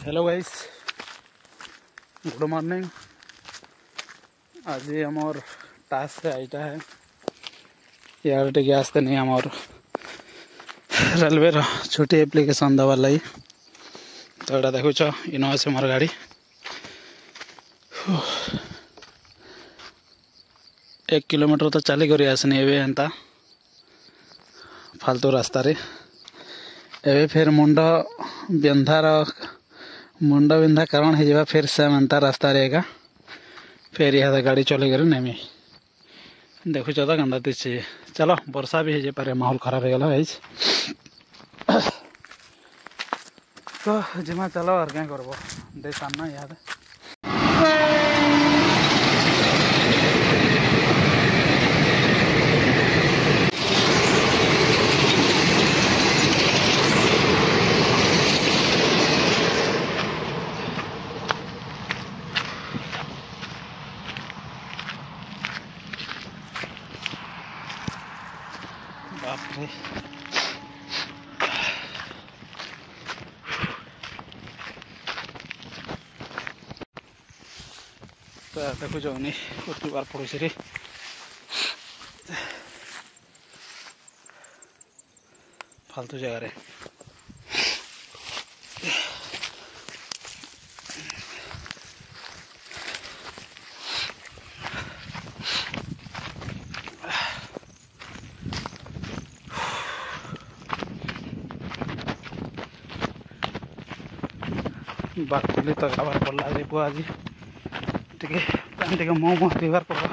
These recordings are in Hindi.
Hello guys, good morning. आज आमर टास्क आईटा है यार टे आसते नहीं आमर रेलवे छुट्टी एप्लिकेशन दबार लगी। तो यहाँ देखुच इन अच्छे मोर गाड़ी 1 किलोमीटर तो चली कर आसनी एंता फालतू रास्ता रे एवं फिर मुंड बिंधा कारण हो फिर सेम एंता रास्ता रहेगा। फिर यहाँ गाड़ी चले कर नेमी देखुच तो गंदा दिशे। चलो वर्षा भी हो पारे, माहौल खराब हो गला भाई। तो जिमा चलो और क्या करबो दे सामना याद बाप रे। तो देखो जो नहीं उतनी बार पड़ोसी रे फालतू जगह रे बाकुली तो गाबार पड़ा आज टे मो दीवार पड़ा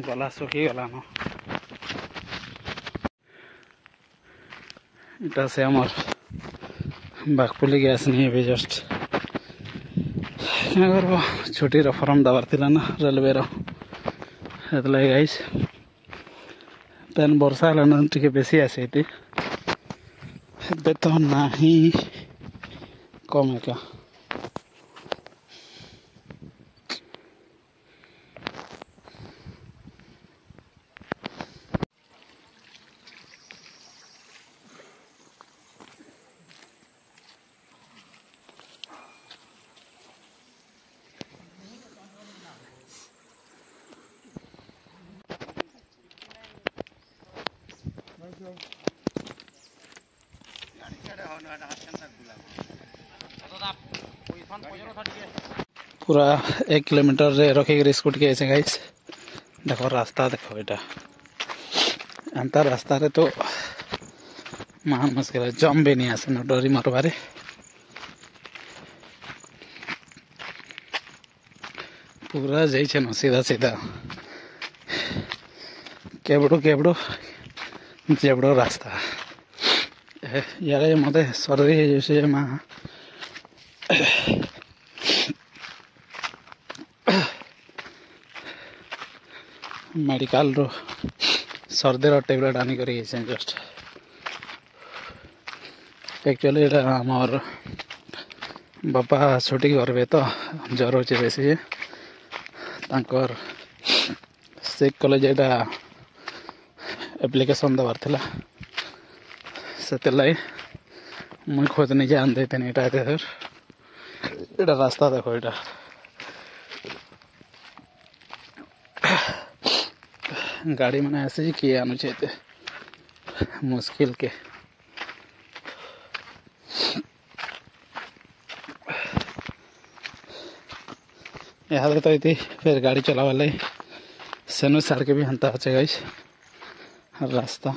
गला सुखी गला न इटा से आमर बाकुली गैस नहीं है जस्ट क्या करब छुट्टी फॉर्म दबार थिला ना रेलवे लगे गाइस। तेन वर्षा है टे बेसी आसे तो ना ही कम है क्या। पूरा 1 किलोमीटर रे रखिक स्कूटी के गाइस। देखो रास्ता देखो यहाँ एंता रास्ता रे तो महान मुश्किल है। जम भी नहीं आसे डरी मारबारे पूरा जाइए न सीधा सीधा केबड़ो केबड़ो जेबड़ो रास्ता यार मत सर्दी है माँ मेडिकल रो सर्दी टेबलेट आनी कर जस्ट एक्चुअली आमर बापा छुट्टी करबे तो ज्वर हो बेसी तांकर सिक कॉलेज यहाँ एप्लिकेशन दबार थिला से मुई खोज नहीं जान देते यहाँ रास्ता देखो यहाँ गाड़ी मैंने ऐसे ही किए आनु चाहिए मुश्किल के यहाँ तो इतनी फिर गाड़ी चला वाले सेनु साड़ के भी हंता अच्छे गाइस रास्ता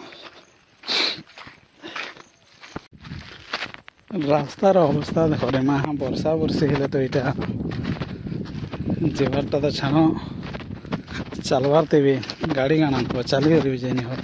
रास्तार अवस्था देखो रे माँ वर्षा वर्षी हेले तो यहाँ जीवारटा तो छानो चलवार भी गाड़ी गाना चली भी जानी हो।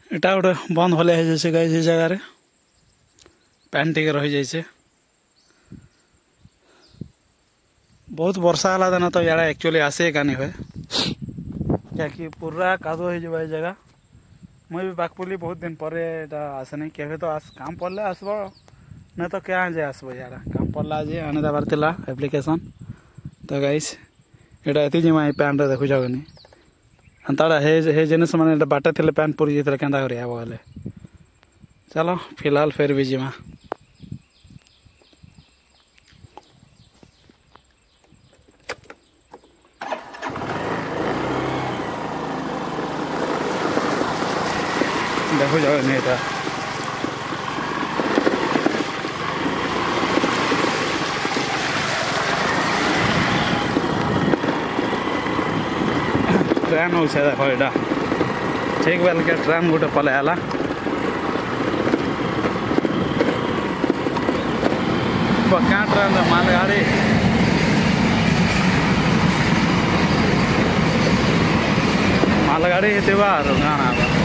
এটা গোটে বন্ধ হলে হয়ে যাচ্ছে গাইজ এই জায়গায় প্যান টিকে রহি যাইছে बहुत वर्षा है ना तो यार एक्चुअली आसे गानी है क्या कि पूरा कादो हो जाए जगह मुझे भी बाकपुली बहुत दिन पर आसे नहीं क्या तो काम पड़े आसब ना तो क्या जाए आसब यार काम पड़ला आज आने देवार थिला एप्लिकेशन तो गाइस एटा एति जिमा पैन रे देखु जागनी अंतड़ा हे जिनिस माने बाटे थिले पैन पूरी जेतले केंदा करिया बोले चलो फिलहाल फिर भी जिमा देखो जाओ नहीं था ट्रेन हो देखो यहाँ ठीक बेल के ट्रेन गोटे पले आला क्या ट्रेन मालगाड़ी गाड़ी गाना